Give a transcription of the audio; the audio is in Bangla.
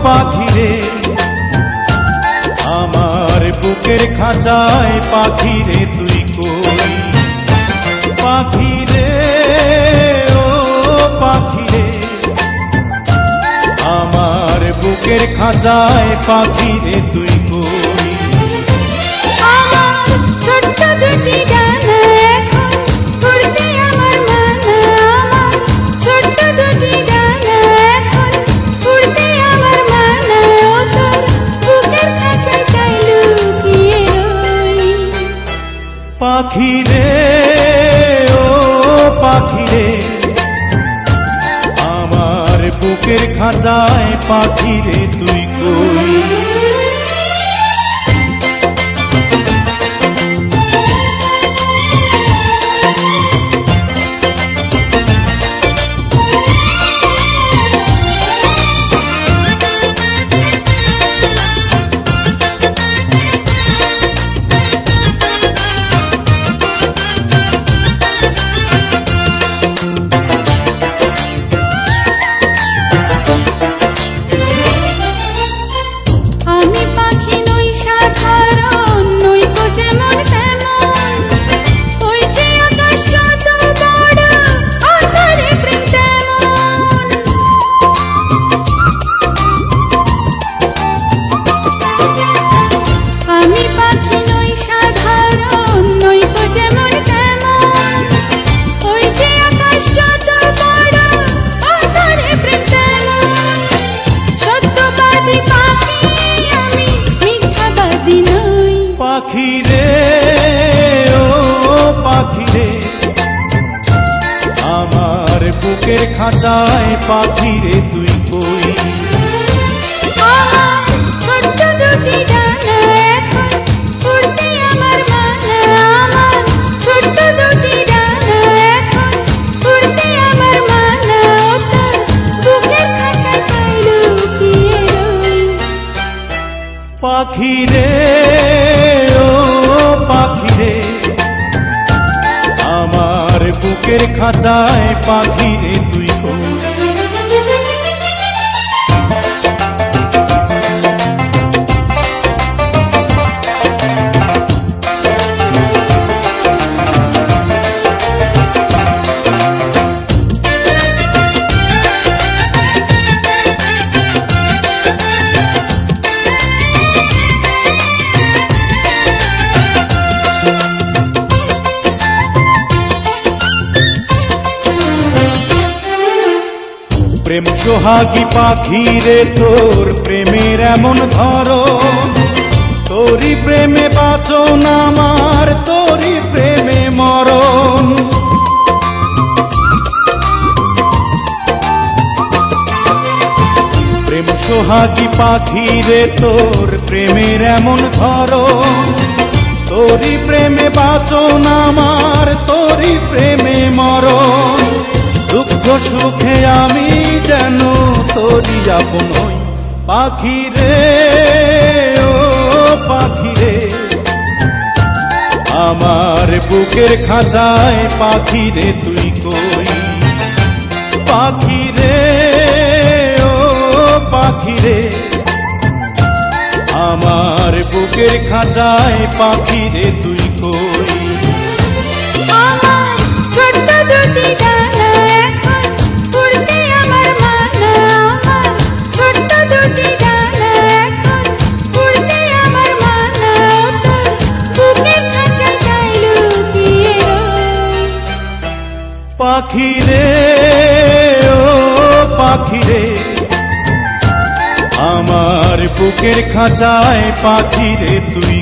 পাখি রে আমার বুকের খাঁচায় পাখি রে তুই কই পাখি রে ও পাখি রে আমার বুকের খাঁচায় পাখি রে তুই কই আমার ছোট্ট দুটি ডানা এখন উড়তে আমার মানা আমার ছোট্ট দুটি ডানা এখন উড়তে আমার মানা ও তোর বুকের খাঁচায় তাই লুকিয়ে রই পাখি রে ও পাখি রে আমার বুকের খাঁচায় পাখি রে তুই কই আমি পাখি নই সাধারণ নই তো যেমন তেমন ওই যে আকাশ যত বড় আকারে প্রেম তেমন আমি পাখি নই সাধারণ নই তো যেমন তেমন ওই যে আকাশ যত বড় আকারে প্রেম তেমন সত্যবাদী পাখি আমি মিথ্যাবাদী নই পাখি রে ও পাখি রে আমার বুকের খাঁচায় পাখি রে তুই কই আমার ছোট্ট দুটি ডানা এখন উড়তে আমার মানা আমার ছোট্ট দুটি ডানা এখন উড়তে আমার মানা ও তোর বুকের খাঁচায় তাই লুকিয়ে রই পাখি রে ও পাখি রে আমার বুকের খাঁচায় পাখি রে তুই কই প্রেম সোহাগী পাখি রে তোর প্রেমের এমন ধরন তোরই প্রেমে বাঁচন আমার তোরই প্রেমে মরণ প্রেম সোহাগী পাখি রে তোর প্রেমের এমন ধরন তোরই প্রেমে বাঁচন আমার তোরই প্রেমে মরণ দুঃখ সুখে আমি যেন তোরই আপন হই পাখি রে ও পাখি রে আমার বুকের খাঁচায় পাখি রে তুই কই পাখি রে ও পাখি রে আমার বুকের খাঁচায় পাখি রে তুই কই আমার ছোট্ট দুটি ডানা এখন উড়তে আমার মানা আমার ছোট্ট দুটি ডানা এখন উড়তে আমার মানা ও তোর বুকের খাঁচায় তাই লুকিয়ে রই পাখি রে ও পাখি রে আমার বুকের খাঁচায় পাখি রে তুই